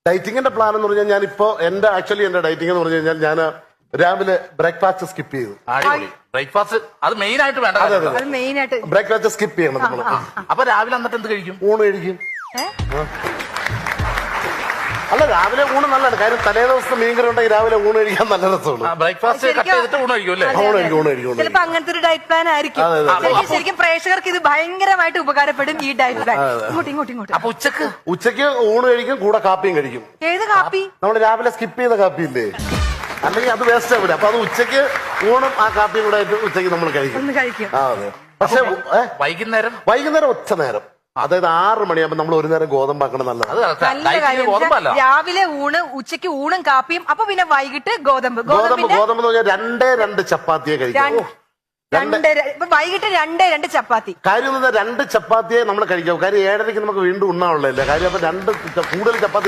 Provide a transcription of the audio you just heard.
ഡയറ്റിങ്ങിന്റെ plan എന്ന് പറഞ്ഞാൽ ഞാൻ ഇപ്പോ എന്റെ ഡയറ്റിംഗ് എന്ന് പറഞ്ഞു കഴിഞ്ഞാൽ ഞാൻ രാവിലെ ബ്രേക്ക്ഫാസ്റ്റ് സ്കിപ്പ് ചെയ്തു. ബ്രേക്ക്ഫാസ്റ്റ് അത് മെയിൻ ആയിട്ട് വേണ്ട. അത് മെയിൻ ആയിട്ട് ബ്രേക്ക്ഫാസ്റ്റ് സ്കിപ്പ് ചെയ്യണം നമ്മൾ. അപ്പൊ രാവിലെ എന്നിട്ട് എന്ത് കഴിക്കും? ഊണ് കഴിക്കും. അല്ല, രാവിലെ ഊണ് നല്ലതാണ്. കാര്യം തലേ ദിവസത്തെ മീൻകറി ഉണ്ടെങ്കിൽ രാവിലെ ഊണ് കഴിക്കാൻ നല്ല രസമാണ്. ബ്രേക്ക്ഫാസ്റ്റ് കട്ട് ചെയ്തിട്ട് ഊണ് കഴിക്കും അല്ലേ? ഊണ് കഴിക്കും. ചിലപ്പോ അങ്ങനത്തെ ഒരു ഡയറ്റ് പ്ലാൻ ആയിരിക്കും. ശരിക്കും പ്രേക്ഷകർക്ക് ഇത് ഭയങ്കരമായിട്ട് ഉപകാരപ്പെടും ഈ ഡയറ്റ് പ്ലാൻ. ഇങ്ങോട്ട് അപ്പൊ ഉച്ചക്ക് ഊണ് കഴിക്കും, കൂടെ കാപ്പിയും കഴിക്കും. ഏത് കാപ്പി? നമ്മൾ രാവിലെ സ്കിപ്പ് ചെയ്ത കാപ്പി ഇല്ലേ, അല്ലെങ്കിൽ അത് വേസ്റ്റ് ആവില്ല. അപ്പൊ അത് ഉച്ചക്ക് ഊണും ആ കാപ്പിയും കൂടെ ആയിട്ട് ഉച്ചക്ക് നമ്മൾ കഴിക്കും. അതെ. പക്ഷെ വൈകുന്നേരം ഒറ്റ നേരം, അതായത് 6 മണിയാകുമ്പോ നമ്മൾ ഒരു നേരം ഗോതമ്പാക്കണം. നല്ലത്. നല്ല കാര്യം. രാവിലെ ഊണ്, ഉച്ചക്ക് ഊണും കാപ്പിയും, അപ്പൊ പിന്നെ വൈകിട്ട് ഗോതമ്പ് എന്ന് പറഞ്ഞാൽ 2 ചപ്പാത്തിയെ കഴിക്കും. വൈകിട്ട് 2 ചപ്പാത്തി. കാര്യം 2 ചപ്പാത്തിയെ നമ്മൾ കഴിക്കാം. കാര്യം 7:30 നമുക്ക് വീണ്ടും ഉണ്ണാവുള്ളതല്ലേ. കാര്യം അപ്പൊ കൂടുതൽ ചപ്പാത്തി